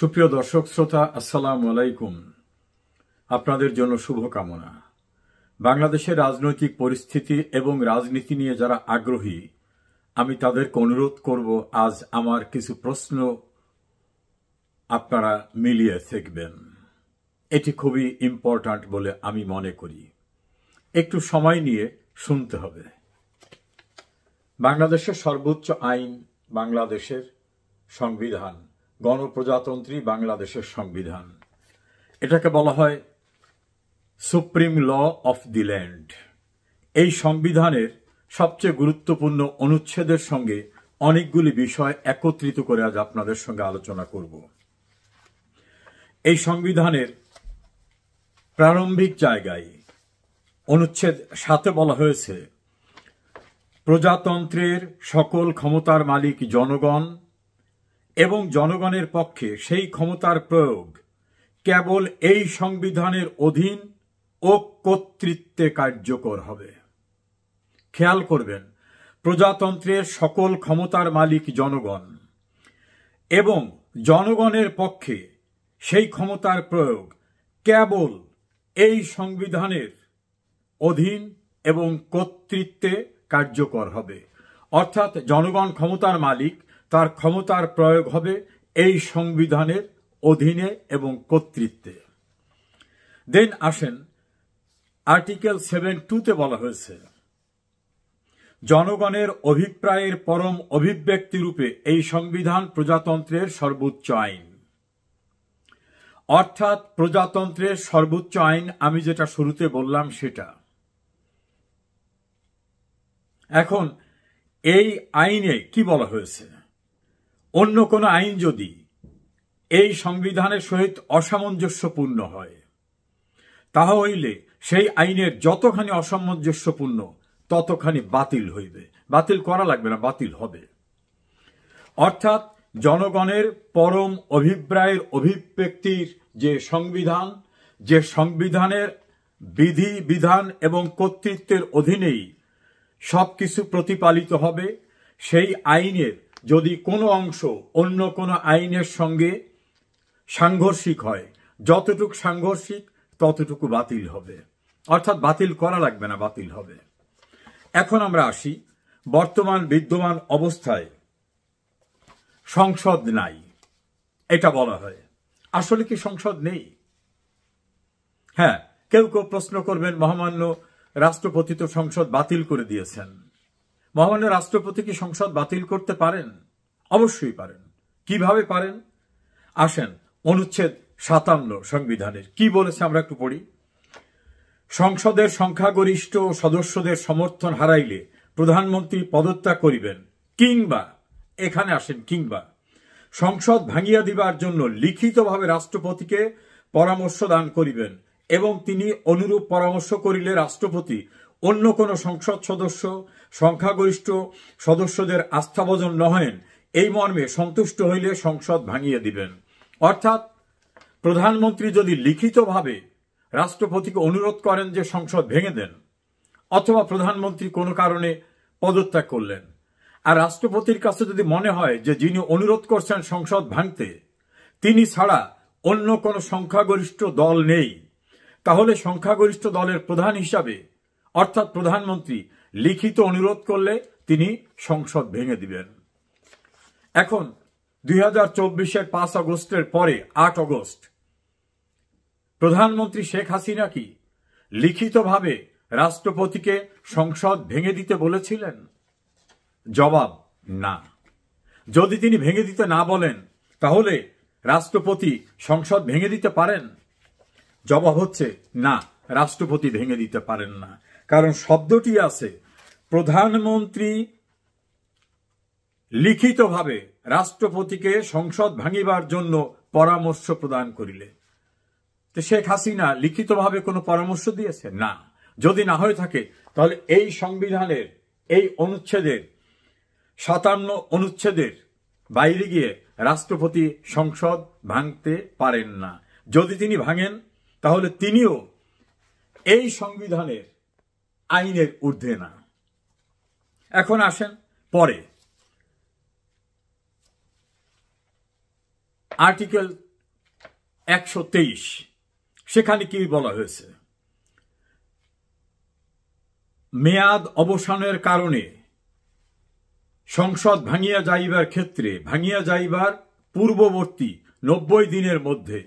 সুপ্রিয় দর্শক শ্রোতা, আসসালামু আলাইকুম। আপনাদের জন্য শুভকামনা। বাংলাদেশের রাজনৈতিক পরিস্থিতি এবং রাজনীতি নিয়ে যারা আগ্রহী, আমি তাদেরকে অনুরোধ করব আজ আমার কিছু প্রশ্ন আপনারা মিলিয়ে দেখবেন। এটি খুবই ইম্পর্ট্যান্ট বলে আমি মনে করি। একটু সময় নিয়ে শুনতে হবে। বাংলাদেশের সর্বোচ্চ আইন বাংলাদেশের সংবিধান, গণপ্রজাতন্ত্রী বাংলাদেশের সংবিধান। এটাকে বলা হয় supreme law of the land. এই সংবিধানের সবচেয়ে গুরুত্বপূর্ণ অনুচ্ছেদের সঙ্গে অনেকগুলি বিষয় একত্রিত করে আজ আপনাদের সঙ্গে আলোচনা করব। এই সংবিধানের প্রারম্ভিক জায়গায় অনুচ্ছেদ 7 বলা হয়েছে, প্রজাতন্ত্রের সকল ক্ষমতার মালিক জনগণ এবং জনগণের পক্ষে সেই ক্ষমতার প্রয়োগ কেবল এই সংবিধানের অধীন ও কর্তৃত্বে কার্যকর হবে। খেয়াল করবেন, প্রজাতন্ত্রের সকল ক্ষমতার মালিক জনগণ এবং জনগণের পক্ষে সেই ক্ষমতার প্রয়োগ কেবল এই সংবিধানের অধীন এবং কর্তৃত্বে কার্যকর হবে। অর্থাৎ জনগণ ক্ষমতার মালিক, তার ক্ষমতার প্রয়োগ হবে এই সংবিধানের অধীনে এবং কর্তৃত্বে। দেন আসেন আর্টিকেল 7(2)তে বলা হয়েছে, জনগণের অভিপ্রায়ের পরম অভিব্যক্তি রূপে এই সংবিধান প্রজাতন্ত্রের সর্বোচ্চ আইন। অর্থাৎ প্রজাতন্ত্রের সর্বোচ্চ আইন আমি যেটা শুরুতে বললাম সেটা। এখন এই আইনে কি বলা হয়েছে? অন্য কোনো আইন যদি এই সংবিধানের সহিত অসামঞ্জস্যপূর্ণ হয়, তাহা হইলে সেই আইনের যতখানি অসামঞ্জস্যপূর্ণ ততখানি বাতিল হইবে। বাতিল করা লাগবে না, বাতিল হবে। অর্থাৎ জনগণের পরম অভিপ্রায়ের অভিব্যক্তির যে সংবিধান, যে সংবিধানের বিধি বিধান এবং কর্তৃত্বের অধীনেই সবকিছু প্রতিপালিত হবে, সেই আইনের যদি কোনো অংশ অন্য কোনো আইনের সঙ্গে সাংঘর্ষিক হয়, যতটুকু সাংঘর্ষিক ততটুকু বাতিল হবে। অর্থাৎ বাতিল করা লাগবে না, বাতিল হবে। এখন আমরা আসি, বর্তমান বিদ্যমান অবস্থায় সংসদ নাই এটা বলা হয়। আসলে কি সংসদ নেই? হ্যাঁ, কেউ কেউ প্রশ্ন করবেন, মহামান্য রাষ্ট্রপতি তো সংসদ বাতিল করে দিয়েছেন। মহামান্য রাষ্ট্রপতি কি সংসদ বাতিল করতে পারেন? অবশ্যই পারেন। কিভাবে পারেন? আসেন অনুচ্ছেদ 57 সংবিধানের কি বলেছে আমরা একটু পড়ি। সংসদের সংখ্যাগরিষ্ঠ সদস্যদের সমর্থন হারাইলে প্রধানমন্ত্রী পদত্যাগ করিবেন, কিংবা এখানে আসেন কিংবা সংসদ ভাঙিয়া দিবার জন্য লিখিতভাবে রাষ্ট্রপতিকে পরামর্শ দান করিবেন, এবং তিনি অনুরূপ পরামর্শ করিলে রাষ্ট্রপতি অন্য কোন সংসদ সদস্য সংখ্যাগরিষ্ঠ সদস্যদের আস্থাভাজন নহেন এই মর্মে সন্তুষ্ট হইলে সংসদ ভাঙিয়ে দিবেন। অর্থাৎ প্রধানমন্ত্রী যদি লিখিতভাবে রাষ্ট্রপতিকে অনুরোধ করেন যে সংসদ ভেঙে দেন, অথবা প্রধানমন্ত্রী কোনো কারণে পদত্যাগ করলেন, আর রাষ্ট্রপতির কাছে যদি মনে হয় যে যিনি অনুরোধ করছেন সংসদ ভাঙতে তিনি ছাড়া অন্য কোনো সংখ্যাগরিষ্ঠ দল নেই, তাহলে সংখ্যাগরিষ্ঠ দলের প্রধান হিসাবে অর্থাৎ প্রধানমন্ত্রী লিখিত অনুরোধ করলে তিনি সংসদ ভেঙে দিবেন। এখন 2024-এর 5 আগস্টের পরে 8 আগস্ট প্রধানমন্ত্রী শেখ হাসিনা কি লিখিতভাবে রাষ্ট্রপতিকে সংসদ ভেঙে দিতে বলেছিলেন? জবাব না। যদি তিনি ভেঙে দিতে না বলেন, তাহলে রাষ্ট্রপতি সংসদ ভেঙে দিতে পারেন? জবাব হচ্ছে না, রাষ্ট্রপতি ভেঙে দিতে পারেন না। কারণ শব্দটি আছে, প্রধানমন্ত্রী লিখিতভাবে রাষ্ট্রপতিকে সংসদ ভাঙিবার জন্য পরামর্শ প্রদান করিলে। তো শেখ হাসিনা লিখিতভাবে কোনো পরামর্শ দিয়েছে? না। যদি না হয়ে থাকে তাহলে এই সংবিধানের এই অনুচ্ছেদের 57 অনুচ্ছেদের বাইরে গিয়ে রাষ্ট্রপতি সংসদ ভাঙতে পারেন না। যদি তিনি ভাঙেন তাহলে তিনিও এই সংবিধানের আইনের ঊর্ধ্বে না। এখন আসেন পরে আর্টিকেল 123 সেখানে কি বলা হয়েছে? মেয়াদ অবসানের কারণে সংসদ ভাঙিয়া যাইবার ক্ষেত্রে ভাঙিয়া যাইবার পূর্ববর্তী 90 দিনের মধ্যে,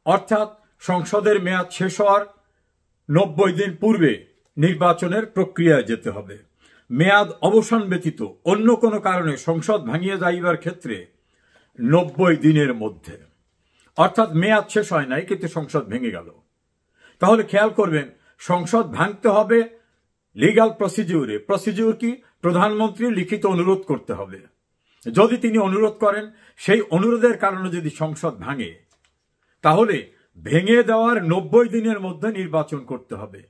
অর্থাৎ সংসদের মেয়াদ শেষ হওয়ার 90 দিন পূর্বে নির্বাচনের প্রক্রিয়ায় যেতে হবে। মেয়াদ অবসান ব্যতীত অন্য কোনো কারণে সংসদ ভাঙিয়া যাইবার ক্ষেত্রে 90 দিনের মধ্যে, অর্থাৎ মেয়াদ শেষ হয় নাই কিন্তু সংসদ ভেঙে গেল। তাহলে খেয়াল করবেন, সংসদ ভাঙতে হবে লিগ্যাল প্রসিডিউরে। প্রসিডিউর কি? প্রধানমন্ত্রী লিখিত অনুরোধ করতে হবে। যদি তিনি অনুরোধ করেন, সেই অনুরোধের কারণে যদি সংসদ ভাঙে, তাহলে ভেঙে দেওয়ার 90 দিনের মধ্যে নির্বাচন করতে হবে।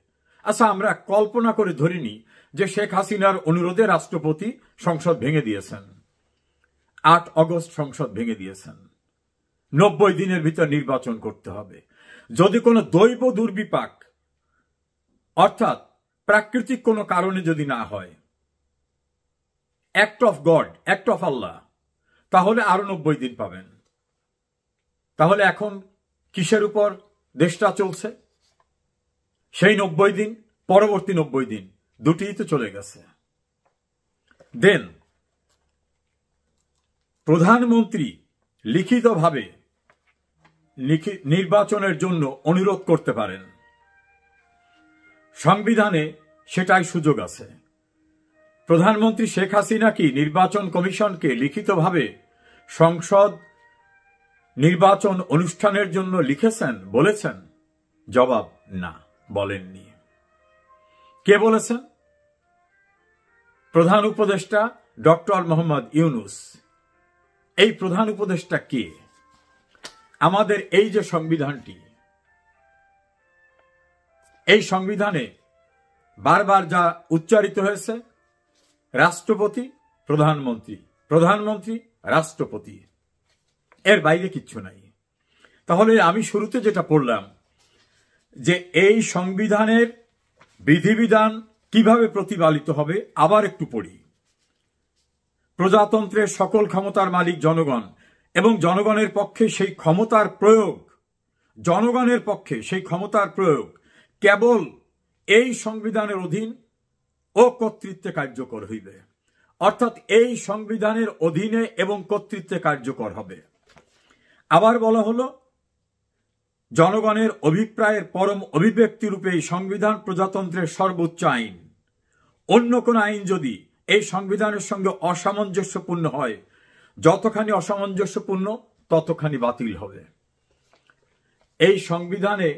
আচ্ছা, আমরা কল্পনা করে ধরিনি যে শেখ হাসিনার অনুরোধে রাষ্ট্রপতি সংসদ ভেঙে দিয়েছেন, 8 অগস্ট সংসদ ভেঙে দিয়েছেন, 90 দিনের ভিতর নির্বাচন করতে হবে। যদি কোনো দৈব দুর্বিপাক অর্থাৎ প্রাকৃতিক কোনো কারণে যদি না হয়, act of god, act of Allah, তাহলে আরো 90 দিন পাবেন। তাহলে এখন কিসের উপর দেশটা চলছে? সেই 90 দিন, পরবর্তী 90 দিন, দুটিই তো চলে গেছে। দেন প্রধানমন্ত্রী লিখিতভাবে নির্বাচনের জন্য অনুরোধ করতে পারেন। সংবিধানে সেটাই সুযোগ আছে। প্রধানমন্ত্রী শেখ হাসিনা কি নির্বাচন কমিশনকে লিখিতভাবে সংসদ নির্বাচন অনুষ্ঠানের জন্য লিখেছেন, বলেছেন? জবাব, না, বলেননি। কে বলেছেন? প্রধান উপদেষ্টা ডক্টর মোহাম্মদ ইউনূস। এই প্রধান উপদেষ্টা কে? আমাদের এই যে সংবিধানটি, এই সংবিধানে বারবার যা উচ্চারিত হয়েছে, রাষ্ট্রপতি, প্রধানমন্ত্রী, প্রধানমন্ত্রী, রাষ্ট্রপতি, এর বাইরে কিচ্ছু নাই। তাহলে আমি শুরুতে যেটা পড়লাম যে এই সংবিধানের বিধিবিধান কিভাবে প্রতিপালিত হবে, আবার একটু পড়ি। প্রজাতন্ত্রের সকল ক্ষমতার মালিক জনগণ এবং জনগণের পক্ষে সেই ক্ষমতার প্রয়োগ, জনগণের পক্ষে সেই ক্ষমতার প্রয়োগ কেবল এই সংবিধানের অধীন ও কর্তৃত্বে কার্যকর হইবে। অর্থাৎ এই সংবিধানের অধীনে এবং কর্তৃত্বে কার্যকর হবে। আবার বলা হলো, জনগণের অভিপ্রায়ের পরম অভিব্যক্তি রূপে এই সংবিধান প্রজাতন্ত্রের সর্বোচ্চ আইন। অন্য কোন আইন যদি এই সংবিধানের সঙ্গে অসামঞ্জস্যপূর্ণ হয়, যতখানি অসামঞ্জস্যপূর্ণ ততখানি বাতিল হবে। এই সংবিধানে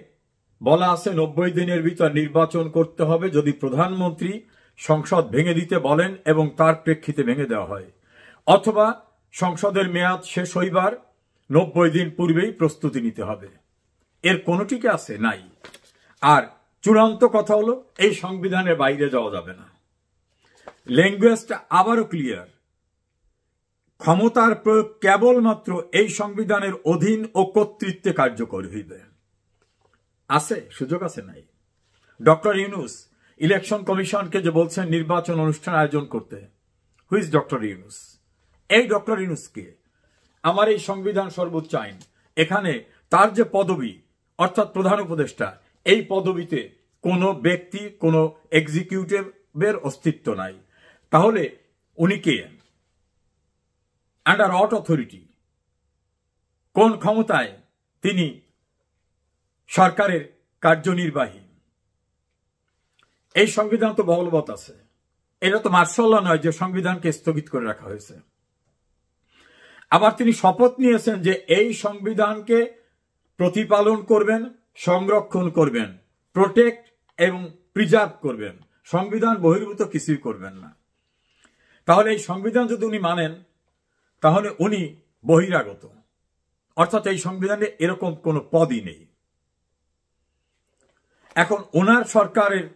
বলা আছে 90 দিনের ভিতর নির্বাচন করতে হবে যদি প্রধানমন্ত্রী সংসদ ভেঙে দিতে বলেন এবং তার প্রেক্ষিতে ভেঙে দেওয়া হয়, অথবা সংসদের মেয়াদ শেষ হইবার 90 দিন পূর্বেই প্রস্তুতি নিতে হবে। এর কোনটিকে আছে? নাই। আর চূড়ান্ত কথা হলো, এই সংবিধানের বাইরে যাওয়া যাবে না। ল্যাঙ্গুয়েজটা আবারও ক্লিয়ার। ক্ষমতার প্রয়োগ কেবলমাত্র এই সংবিধানের অধীন ও কর্তৃত্বে কার্যকর হইবে। আছে? সুযোগ আছে? নাই। ডক্টর ইউনূস ইলেকশন কমিশনকে যে বলছেন নির্বাচন অনুষ্ঠান আয়োজন করতে, হু ইজ ডক্টর ইউনূস? এই ডক্টর ইউনূস কে? আমার এই সংবিধান সর্বোচ্চ আইন, এখানে তার যে পদবি অর্থাৎ প্রধান উপদেষ্টা, এই পদবিতে কোনো ব্যক্তি, কোনো এক্সিকিউটিভের অস্তিত্ব নাই। তাহলে উনি কে? Under what authority? কোন ক্ষমতায় তিনি সরকারের কার্যনির্বাহী? এই সংবিধান তো বলবৎ আছে। এটা তো মার্শাল ল নয় যে সংবিধানকে স্থগিত করে রাখা হয়েছে। আবার তিনি শপথ নিয়েছেন যে এই সংবিধানকে প্রতিপালন করবেন, সংরক্ষণ করবেন, প্রোটেক্ট এবং প্রিজার্ভ করবেন, সংবিধান বহির্ভূত কিছুই করবেন না। তাহলে এই সংবিধান যদি উনি মানেন, তাহলে উনি বহিরাগত, অর্থাৎ এই সংবিধানে এরকম কোনো পদই নেই। এখন ওনার সরকারের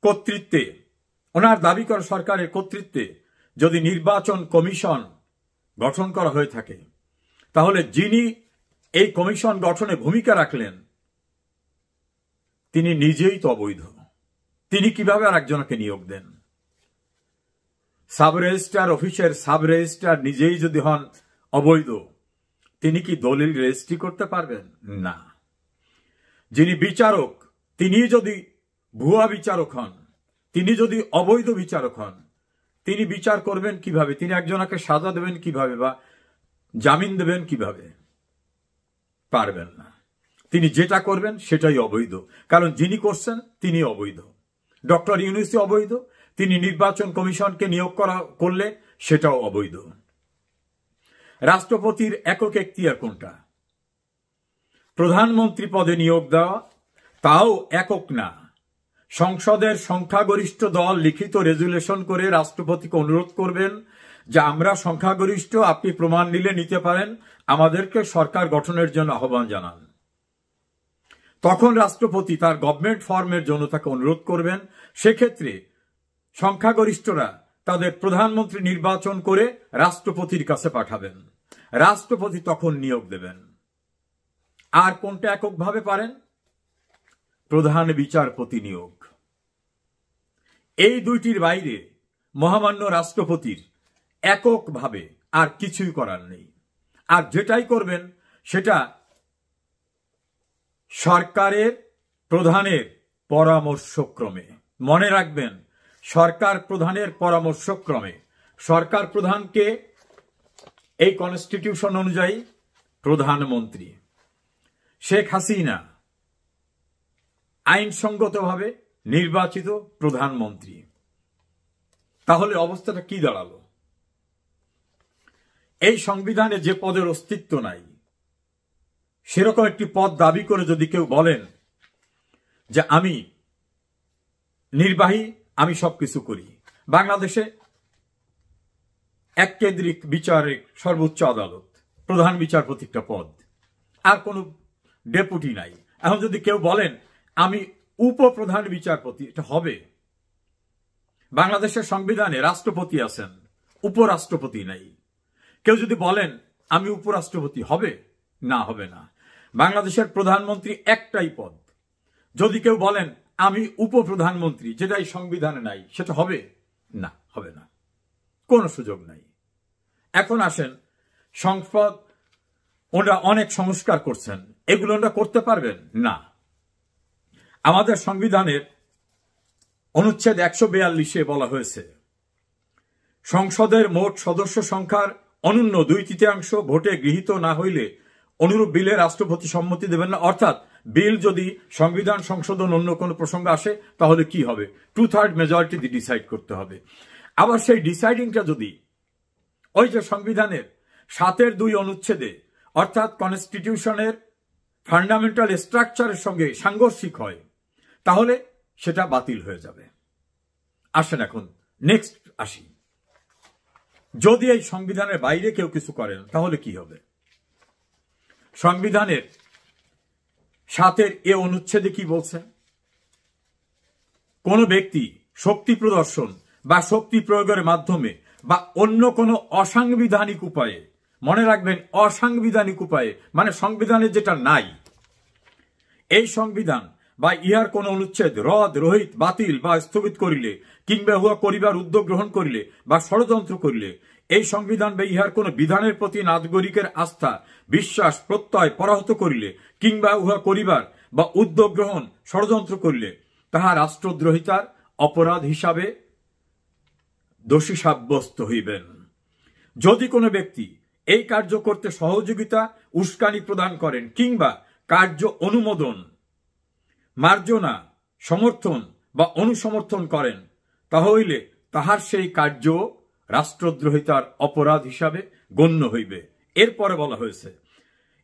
কর্তৃত্বে, ওনার দাবি করা সরকারের কর্তৃত্বে যদি নির্বাচন কমিশন গঠন করা হয়ে থাকে, তাহলে যিনি এই কমিশন গঠনে ভূমিকা রাখলেন তিনি নিজেই তো অবৈধ। তিনি কিভাবে আর একজনকে নিয়োগ দেন? সাব রেজিস্ট্রার অফিসের সাব রেজিস্ট্রার নিজেই যদি হন অবৈধ, তিনি কি দলিল রেজিস্ট্রি করতে পারবেন? না। যিনি বিচারক তিনি যদি ভুয়া বিচারক হন, তিনি যদি অবৈধ বিচারক হন, তিনি বিচার করবেন কিভাবে? তিনি একজনকে সাজা দেবেন কিভাবে বা জামিন দেবেন কিভাবে? পারবেন না। তিনি যেটা করবেন সেটাই অবৈধ, কারণ যিনি করছেন তিনি অবৈধ। ডক্টর ইউনূসই অবৈধ, তিনি নির্বাচন কমিশনকে নিয়োগ করলে সেটাও অবৈধ। রাষ্ট্রপতির একক এখতিয়ার কোনটা? প্রধানমন্ত্রী পদে নিয়োগ দেওয়া, তাও একক না। সংসদের সংখ্যাগরিষ্ঠ দল লিখিত রেজুলেশন করে রাষ্ট্রপতিকে অনুরোধ করবেন যে আমরা সংখ্যাগরিষ্ঠ, আপনি প্রমাণ নিলে নিতে পারেন, আমাদেরকে সরকার গঠনের জন্য আহ্বান জানান। তখন রাষ্ট্রপতি তার গভর্নমেন্ট ফর্মের জন্য তাকে অনুরোধ করবেন। সেক্ষেত্রে সংখ্যাগরিষ্ঠরা তাদের প্রধানমন্ত্রী নির্বাচন করে রাষ্ট্রপতির কাছে পাঠাবেন, রাষ্ট্রপতি তখন নিয়োগ দেবেন। আর কোনটা এককভাবে পারেন? প্রধান বিচারপতি নিয়োগ। এই দুইটির বাইরে মহামান্য রাষ্ট্রপতির এককভাবে আর কিছুই করার নেই। আর যেটাই করবেন সেটা সরকারের প্রধানের পরামর্শক্রমে। মনে রাখবেন, সরকার প্রধানের পরামর্শক্রমে। সরকার প্রধানকে এই কনস্টিটিউশন অনুযায়ী প্রধানমন্ত্রী। শেখ হাসিনা আইনসঙ্গতভাবে নির্বাচিত প্রধানমন্ত্রী। তাহলে অবস্থাটা কি দাঁড়ালো? এই সংবিধানে যে পদের অস্তিত্ব নাই, সেরকম একটি পদ দাবি করে যদি কেউ বলেন যে আমি নির্বাহী, আমি সবকিছু করি। বাংলাদেশে এক কেন্দ্রিক বিচারিক সর্বোচ্চ আদালত, প্রধান বিচারপতিটা পদ, আর কোনো ডেপুটি নাই। এখন যদি কেউ বলেন আমি উপপ্রধান বিচারপতি, এটা হবে? বাংলাদেশের সংবিধানে রাষ্ট্রপতি আছেন, উপরাষ্ট্রপতি নাই। কেউ যদি বলেন আমি উপরাষ্ট্রপতি, হবে? না, হবে না। বাংলাদেশের প্রধানমন্ত্রী একটাই পদ। যদি কেউ বলেন আমি উপপ্রধানমন্ত্রী, যেটা এই সংবিধানে নাই, সেটা হবে? না, হবে না, কোনো সুযোগ নাই। এখন আসেন, সংসদ ওরা অনেক সংস্কার করছেন, এগুলো ওরা করতে পারবেন না। আমাদের সংবিধানের অনুচ্ছেদ 142-এ বলা হয়েছে সংসদের মোট সদস্য সংখ্যার অনূন্য 2/3 ভোটে গৃহীত না হইলে অনুরূপ বিলে রাষ্ট্রপতি সম্মতি দেবেন না। অর্থাৎ বিল যদি সংবিধান সংশোধন অন্য কোনো প্রসঙ্গ আসে তাহলে কি হবে? 2/3 মেজরিটি দিয়ে ডিসাইড করতে হবে। আবার সেই ডিসাইডিংটা যদি ওই যে সংবিধানের 7-2 অনুচ্ছেদে অর্থাৎ কনস্টিটিউশনের ফান্ডামেন্টাল স্ট্রাকচারের সঙ্গে সাংঘর্ষিক হয়, তাহলে সেটা বাতিল হয়ে যাবে। আসেন এখন নেক্সট আসি। যদি এই সংবিধানের বাইরে কেউ কিছু করেন তাহলে কি হবে? সংবিধানের 7-এ অনুচ্ছেদে কি বলছে? কোন ব্যক্তি শক্তি প্রদর্শন বা শক্তি প্রয়োগের মাধ্যমে বা অন্য কোনো অসাংবিধানিক উপায়ে, মনে রাখবেন অসাংবিধানিক উপায়ে মানে সংবিধানে যেটা নাই, এই সংবিধান বা ইহার কোন অনুচ্ছেদ রদ, রহিত, বাতিল বা স্থগিত করিলে কিংবা উহা করিবার উদ্যোগ গ্রহণ করিলে বা ষড়যন্ত্র করিলে এই সংবিধান বা ইহার কোন বিধানের প্রতি নাগরিকের আস্থা, বিশ্বাস, প্রত্যয় পরাহত করিলে কিংবা উহা করিবার বা উদ্যোগ গ্রহণ ষড়যন্ত্র করিলে তাহা রাষ্ট্রদ্রোহিতার অপরাধ হিসাবে দোষী সাব্যস্ত হইবেন। যদি কোনো ব্যক্তি এই কার্য করতে সহযোগিতা, উস্কানি প্রদান করেন কিংবা কার্য অনুমোদন, মার্জনা, সমর্থন বা অনুসমর্থন করেন, তাহলে তাহার সেই কার্য রাষ্ট্রদ্রোহিতার অপরাধ হিসাবে গণ্য হইবে। এরপরে বলা হয়েছে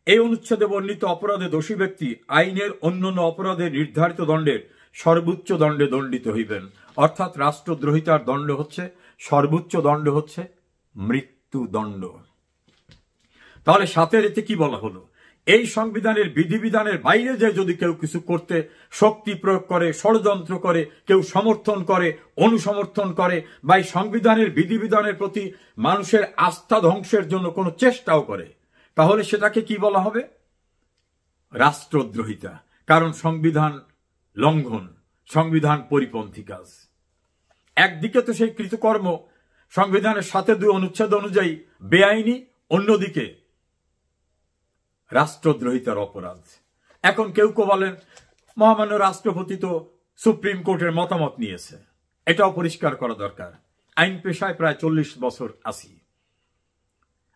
এই অনুচ্ছেদে বর্ণিত অপরাধে দোষী ব্যক্তি আইনের অন্যান্য অপরাধে নির্ধারিত দণ্ডের সর্বোচ্চ দণ্ডে দণ্ডিত হইবেন। অর্থাৎ রাষ্ট্রদ্রোহিতার দণ্ড হচ্ছে, সর্বোচ্চ দণ্ড হচ্ছে মৃত্যুদণ্ড। তাহলে 7-এ কি বলা হলো? এই সংবিধানের বিধিবিধানের বাইরে যে যদি কেউ কিছু করতে শক্তি প্রয়োগ করে, ষড়যন্ত্র করে, কেউ সমর্থন করে, অনুসমর্থন করে বা এই সংবিধানের বিধিবিধানের প্রতি মানুষের আস্থা ধ্বংসের জন্য কোনো চেষ্টাও করে, তাহলে সেটাকে কি বলা হবে? রাষ্ট্রদ্রোহিতা। কারণ সংবিধান লঙ্ঘন, সংবিধান পরিপন্থী কাজ। একদিকে তো সেই কৃতকর্ম সংবিধানের 7-2 অনুচ্ছেদ অনুযায়ী বেআইনি, অন্যদিকে রাষ্ট্রদ্রোহিতার অপরাধ। এখন কেউ কেউ বলেন মহামান্য রাষ্ট্রপতি তো সুপ্রিম কোর্টের মতামত নিয়েছে, এটাও পরিষ্কার করা দরকার। আইন পেশায় প্রায় 40 বছর আছি,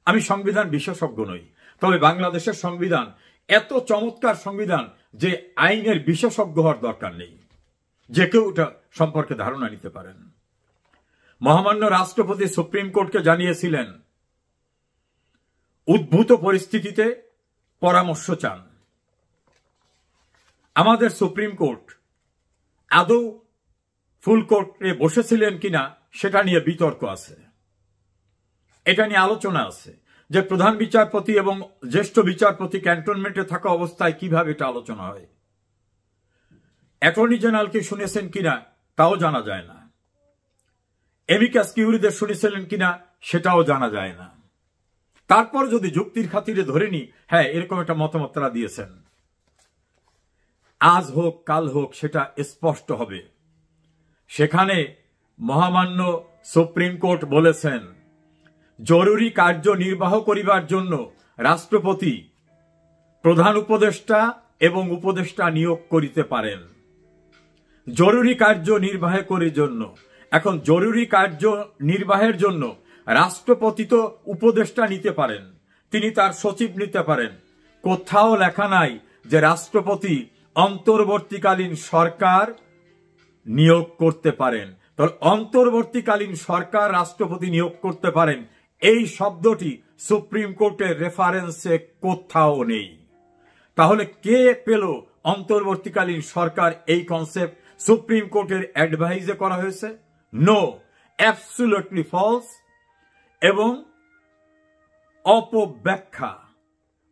আমি সংবিধান বিশেষজ্ঞ নই, তবে বাংলাদেশের সংবিধান এত চমৎকার সংবিধান যে আইনের বিশেষজ্ঞ হওয়ার দরকার নেই, যে কেউ এটা সম্পর্কে ধারণা নিতে পারেন। মহামান্য রাষ্ট্রপতি সুপ্রিম কোর্টকে জানিয়েছিলেন উদ্ভূত পরিস্থিতিতে পরামর্শ চান। আমাদের সুপ্রিম কোর্ট আদৌ ফুল কোর্টে বসেছিলেন কিনা সেটা নিয়ে বিতর্ক আছে, এটা নিয়ে আলোচনা আছে যে প্রধান বিচারপতি এবং জ্যেষ্ঠ বিচারপতি ক্যান্টনমেন্টে থাকা অবস্থায় কিভাবে এটা আলোচনা হয়। অ্যাটর্নি জেনারেলকে শুনেছেন কিনা তাও জানা যায় না, এমিকাস কিউরিদের শুনেছিলেন কিনা সেটাও জানা যায় না। তারপর যদি যুক্তির খাতিরে ধরে নি হ্যাঁ এরকম একটা মতামত তারা দিয়েছেন, আজ হোক কাল হোক সেটা স্পষ্ট হবে। সেখানে মহামান্য সুপ্রিম কোর্ট বলেছেন জরুরি কার্য নির্বাহ করিবার জন্য রাষ্ট্রপতি প্রধান উপদেষ্টা এবং উপদেষ্টা নিয়োগ করিতে পারেন। জরুরি কার্য নির্বাহ করার জন্য, এখন জরুরি কার্য নির্বাহের জন্য রাষ্ট্রপতি তো উপদেষ্টা নিতে পারেন, তিনি তার সচিব নিতে পারেন। কোথাও লেখা নাই যে রাষ্ট্রপতি অন্তর্বর্তীকালীন সরকার নিয়োগ করতে পারেন। তাহলে অন্তর্বর্তীকালীন সরকার রাষ্ট্রপতি নিয়োগ করতে পারেন এই শব্দটি সুপ্রিম কোর্টের রেফারেন্সে কোথাও নেই। তাহলে কে পেল অন্তর্বর্তীকালীন সরকার এই কনসেপ্ট? সুপ্রিম কোর্টের অ্যাডভাইজে করা হয়েছে? নো, অ্যাবসলিউটলি ফলস এবং অপব্যাখ্যা।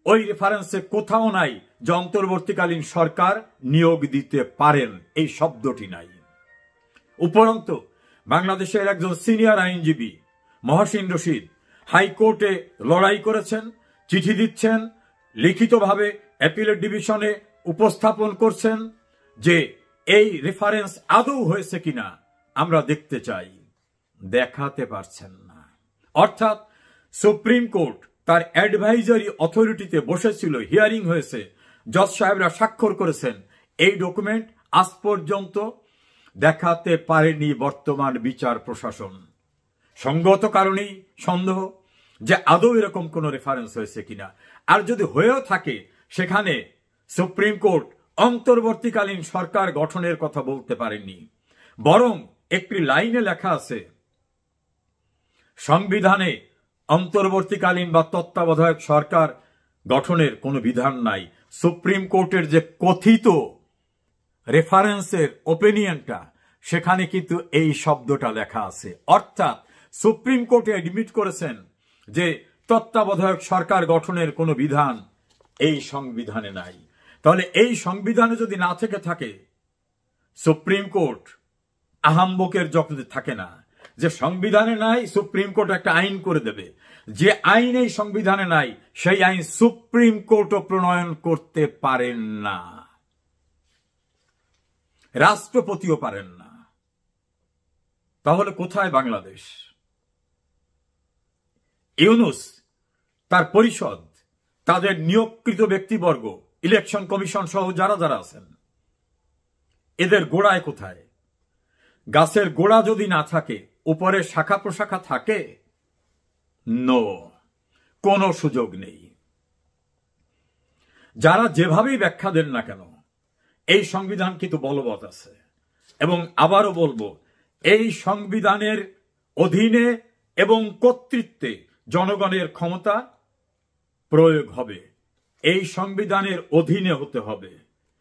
ওই রেফারেন্সে কোথাও নাই যে অন্তর্বর্তীকালীন সরকার নিয়োগ দিতে পারেন, এই শব্দটি নাই। উপরন্তু বাংলাদেশের একজন সিনিয়র আইনজীবী মহসিন রশিদ হাইকোর্টে লড়াই করেছেন, চিঠি দিচ্ছেন, লিখিতভাবে অ্যাপিলেট ডিভিশনে উপস্থাপন করছেন যে এই রেফারেন্স আদৌ হয়েছে কিনা আমরা দেখতে চাই, দেখাতে পারছেন না। অর্থাৎ সুপ্রিম কোর্ট তার অ্যাডভাইজারি অথরিটিতে বসেছিল, হিয়ারিং হয়েছে, জজ সাহেবরা স্বাক্ষর করেছেন, এই ডকুমেন্ট আজ পর্যন্ত দেখাতে পারেনি বর্তমান বিচার প্রশাসন। সঙ্গত কারণেই সন্দেহ যে আদৌ এরকম কোন রেফারেন্স হয়েছে কিনা। আর যদি হয়েও থাকে সেখানে সুপ্রিম কোর্ট অন্তর্বর্তীকালীন সরকার গঠনের কথা বলতে পারেননি, বরং একটি লাইনে লেখা আছে সংবিধানে অন্তর্বর্তীকালীন বা তত্ত্বাবধায়ক সরকার গঠনের কোনো বিধান নাই। সুপ্রিম কোর্টের যে কথিত রেফারেন্সের ওপিনিয়নটা সেখানে কিন্তু এই শব্দটা লেখা আছে। অর্থাৎ সুপ্রিম কোর্টে অ্যাডমিট করেছেন যে তত্ত্বাবধায়ক সরকার গঠনের কোনো বিধান এই সংবিধানে নাই। তাহলে এই সংবিধানে যদি না থেকে থাকে, সুপ্রিম কোর্ট আহাম্বকের জগতে থাকে না যে সংবিধানে নাই, সুপ্রিম কোর্ট একটা আইন করে দেবে। যে আইন এই সংবিধানে নাই সেই আইন সুপ্রিম কোর্টও প্রণয়ন করতে পারেন না, রাষ্ট্রপতিও পারেন না। তাহলে কোথায় বাংলাদেশ? ইউনূস, তার পরিষদ, তাদের নিয়োগকৃত ব্যক্তিবর্গ, ইলেকশন কমিশন সহ যারা যারা আছেন, এদের গোড়ায় কোথায়? গাছের গোড়া যদি না থাকে, উপরে শাখা প্রশাখা থাকে? নো, কোনো সুযোগ নেই। যারা যেভাবেই ব্যাখ্যা দেন না কেন, এই সংবিধান কিন্তু বলবৎ আছে। এবং আবারও বলবো, এই সংবিধানের অধীনে এবং কর্তৃত্বে জনগণের ক্ষমতা প্রয়োগ হবে, এই সংবিধানের অধীনে হতে হবে।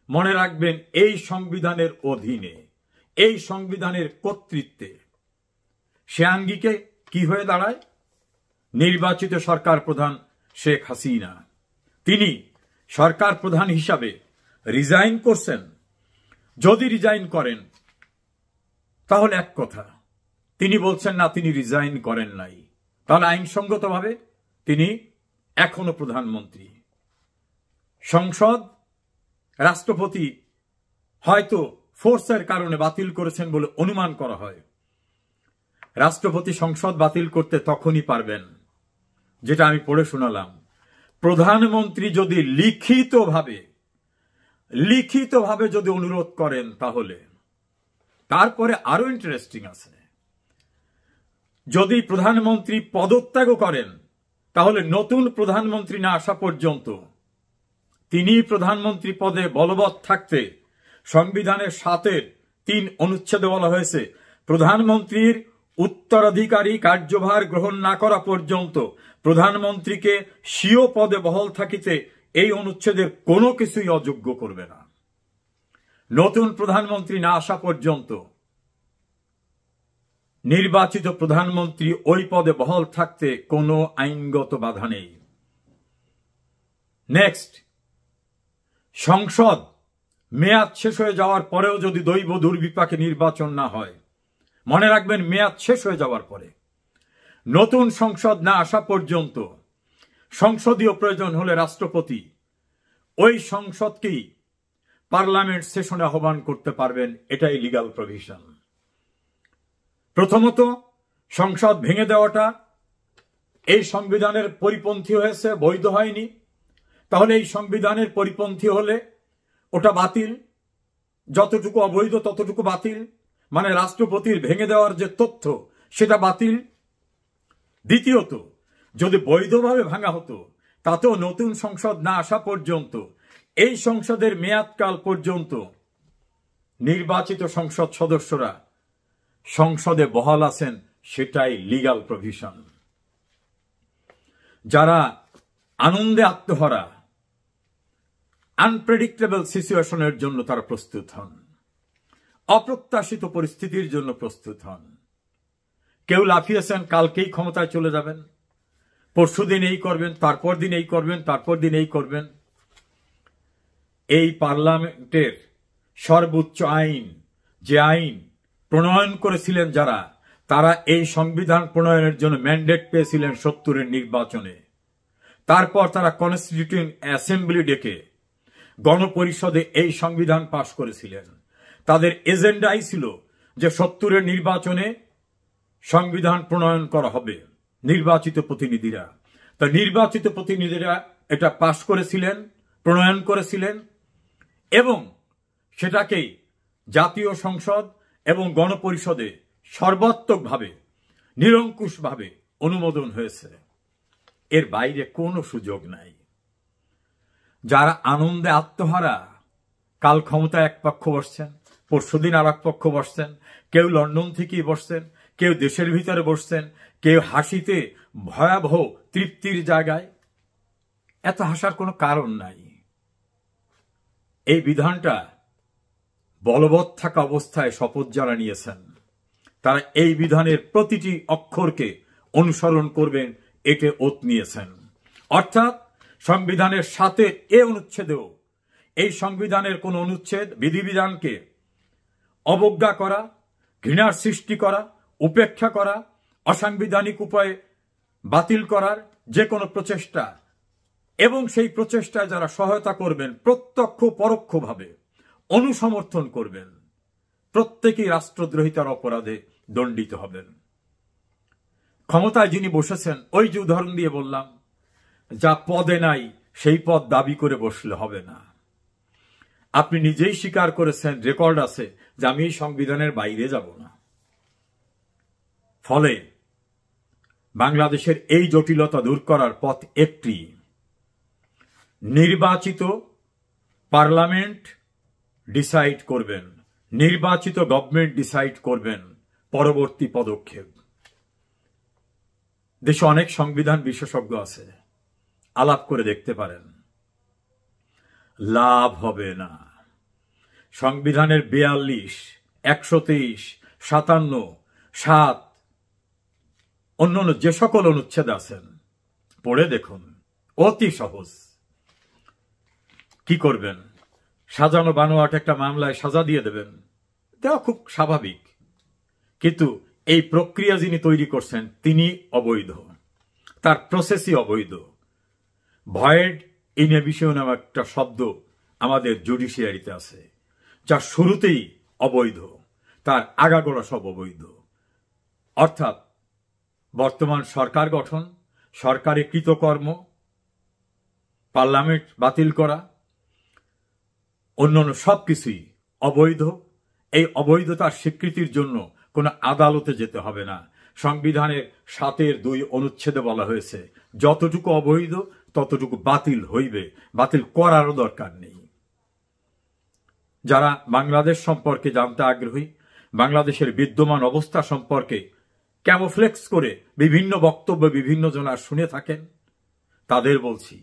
মনে রাখবেন, এই সংবিধানের অধীনে, এই সংবিধানের কর্তৃত্বে। সে আঙ্গিকে কি হয়ে দাঁড়ায়? নির্বাচিত সরকার প্রধান শেখ হাসিনা, তিনি সরকার প্রধান হিসাবে রিজাইন করছেন। যদি রিজাইন করেন তাহলে এক কথা, তিনি বলছেন না তিনি রিজাইন করেন নাই, তাহলে আইনসঙ্গতভাবে তিনি এখনো প্রধানমন্ত্রী। সংসদ, রাষ্ট্রপতি হয়তো ফোর্সের কারণে বাতিল করেছেন বলে অনুমান করা হয়। রাষ্ট্রপতি সংসদ বাতিল করতে তখনই পারবেন, যেটা আমি পড়ে শোনালাম, প্রধানমন্ত্রী যদি লিখিতভাবে যদি অনুরোধ করেন, তাহলে তারপরে আরো ইন্টারেস্টিং আছে, যদি প্রধানমন্ত্রী পদত্যাগও করেন, তাহলে নতুন প্রধানমন্ত্রী না আসা পর্যন্ত তিনি প্রধানমন্ত্রী পদে বলবৎ থাকতে সংবিধানের 7-3 অনুচ্ছেদে বলা হয়েছে, প্রধানমন্ত্রীর উত্তরাধিকারী কার্যভার গ্রহণ না করা পর্যন্ত প্রধানমন্ত্রীকে স্বীয় পদে বহাল থাকিতে এই অনুচ্ছেদের কোনো কিছুই অযোগ্য করবে না। নতুন প্রধানমন্ত্রী না আসা পর্যন্ত নির্বাচিত প্রধানমন্ত্রী ওই পদে বহাল থাকতে কোনো আইনগত বাধা নেই। নেক্সট, সংসদ মেয়াদ শেষ হয়ে যাওয়ার পরেও যদি দৈব দুর্বিপাকে নির্বাচন না হয়, মনে রাখবেন মেয়াদ শেষ হয়ে যাওয়ার পরে, নতুন সংসদ না আসা পর্যন্ত সংসদীয় প্রয়োজন হলে রাষ্ট্রপতি ওই সংসদকেই পার্লামেন্ট সেশনে আহ্বান করতে পারবেন। এটাই লিগ্যাল প্রভিশন। প্রথমত, সংসদ ভেঙে দেওয়াটা এই সংবিধানের পরিপন্থী হয়েছে, বৈধ হয়নি। তাহলে এই সংবিধানের পরিপন্থী হলে ওটা বাতিল, যতটুকু অবৈধ ততটুকু বাতিল, মানে রাষ্ট্রপতির ভেঙে দেওয়ার যে তথ্য সেটা বাতিল। দ্বিতীয়ত, যদি বৈধভাবে ভাঙা হতো, তাতেও নতুন সংসদ না আসা পর্যন্ত এই সংসদের মেয়াদকাল পর্যন্ত নির্বাচিত সংসদ সদস্যরা সংসদে বহাল আছেন, সেটাই লিগ্যাল প্রভিশন। যারা আনন্দে আত্মহারা, আনপ্রেডিক্টেবল সিচুয়েশনের জন্য তারা প্রস্তুত হন, অপ্রত্যাশিত পরিস্থিতির জন্য প্রস্তুত হন। কেউ লাফিয়েছেন কালকেই ক্ষমতায় চলে যাবেন, পরশুদিন এই করবেন, তারপর দিন এই করবেন, তারপর দিন এই করবেন। এই পার্লামেন্টের সর্বোচ্চ আইন, যে আইন প্রণয়ন করেছিলেন যারা, তারা এই সংবিধান প্রণয়নের জন্য ম্যান্ডেট পেয়েছিলেন 70-এর নির্বাচনে। তারপর তারা কনস্টিটিউয়েন্ট অ্যাসেম্বলি ডেকে গণপরিষদে এই সংবিধান পাশ করেছিলেন। তাদের এজেন্ডাই ছিল যে 70-এর নির্বাচনে সংবিধান প্রণয়ন করা হবে, নির্বাচিত প্রতিনিধিরা। তা নির্বাচিত প্রতিনিধিরা এটা পাশ করেছিলেন, প্রণয়ন করেছিলেন, এবং সেটাকেই জাতীয় সংসদ এবং গণপরিষদে সর্বাত্মকভাবে, নিরঙ্কুশভাবে অনুমোদন হয়েছে। এর বাইরে কোনো সুযোগ নাই। যারা আনন্দে আত্মহারা, কাল ক্ষমতায় এক পক্ষ বসছেন, পরশুদিন আর এক পক্ষ বসছেন, কেউ লন্ডন থেকেই বসছেন, কেউ দেশের ভিতরে বসছেন, কেউ হাসিতে ভয়াবহ তৃপ্তির জায়গায়। এত হাসার কোনো কারণ নাই। এই বিধানটা বলবৎ থাকা অবস্থায় শপথ যারা নিয়েছেন, তারা এই বিধানের প্রতিটি অক্ষরকে অনুসরণ করবেন, এতে ওত নিয়েছেন। অর্থাৎ সংবিধানের 7-এ অনুচ্ছেদেও এই সংবিধানের কোন অনুচ্ছেদ, বিধিবিধানকে অবজ্ঞা করা, ঘৃণার সৃষ্টি করা, উপেক্ষা করা, অসাংবিধানিক উপায়ে বাতিল করার যে কোনো প্রচেষ্টা, এবং সেই প্রচেষ্টায় যারা সহায়তা করবেন, প্রত্যক্ষ পরোক্ষভাবে অনুসমর্থন করবেন, প্রত্যেকেই রাষ্ট্রদ্রোহিতার অপরাধে দণ্ডিত হবেন। ক্ষমতায় যিনি বসেছেন, ওই যে উদাহরণ দিয়ে বললাম, যা পদে নাই সেই পদ দাবি করে বসলে হবে না। আপনি নিজেই স্বীকার করেছেন, রেকর্ড আছে, যে আমি এই সংবিধানের বাইরে যাব না। ফলে বাংলাদেশের এই জটিলতা দূর করার পথ একটি, নির্বাচিত পার্লামেন্ট ডিসাইড করবেন, নির্বাচিত গভর্নমেন্ট ডিসাইড করবেন পরবর্তী পদক্ষেপ। দেশে অনেক সংবিধান বিশেষজ্ঞ আছে, আলাপ করে দেখতে পারেন। লাভ হবে না। সংবিধানের 42, 123, 57, 7 অন্যান্য যে সকল অনুচ্ছেদ আছেন, পড়ে দেখুন, অতি সহজ। কি করবেন? সাজানো বানোয়াট একটা মামলায় সাজা দিয়ে দেবেন, দেওয়া খুব স্বাভাবিক। কিন্তু এই প্রক্রিয়া যিনি তৈরি করছেন, তিনি অবৈধ, তার প্রসেসই অবৈধ। ভয়েড ইন এবিশিও নামে একটা শব্দ আমাদের জুডিশিয়ারিতে আছে, যা শুরুতেই অবৈধ, তার আগাগোড়া সব অবৈধ। অর্থাৎ বর্তমান সরকার গঠন, সরকারি কৃতকর্ম, পার্লামেন্ট বাতিল করা, অন্যান্য সবকিছুই অবৈধ। এই অবৈধতার স্বীকৃতির জন্য কোনো আদালতে যেতে হবে না। সংবিধানের 7(2) অনুচ্ছেদে বলা হয়েছে যতটুকু অবৈধ ততটুকু বাতিল হইবে, বাতিল করারও দরকার নেই। যারা বাংলাদেশ সম্পর্কে জানতে আগ্রহী, বাংলাদেশের বিদ্যমান অবস্থা সম্পর্কে ক্যামোফ্লেক্স করে বিভিন্ন বক্তব্য বিভিন্ন জনার শুনে থাকেন, তাদের বলছি,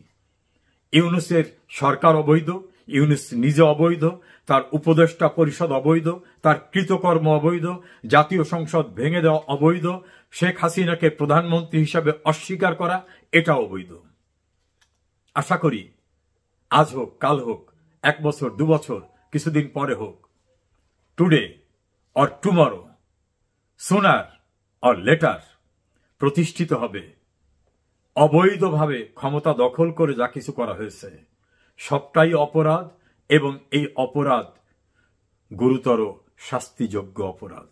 ইউনূসের সরকার অবৈধ, ইউনূস নিজে অবৈধ, তার উপদেষ্টা পরিষদ অবৈধ, তার কৃতকর্ম অবৈধ, জাতীয় সংসদ ভেঙে দেওয়া অবৈধ, শেখ হাসিনাকে প্রধানমন্ত্রী হিসাবে অস্বীকার করা এটা অবৈধ। আশা করি আজ হোক, কাল হোক, 1 বছর 2 বছর, কিছুদিন পরে হোক, today or tomorrow, sooner or later প্রতিষ্ঠিত হবে অবৈধভাবে ক্ষমতা দখল করে যা কিছু করা হয়েছে সবটাই অপরাধ, এবং এই অপরাধ গুরুতর শাস্তিযোগ্য অপরাধ।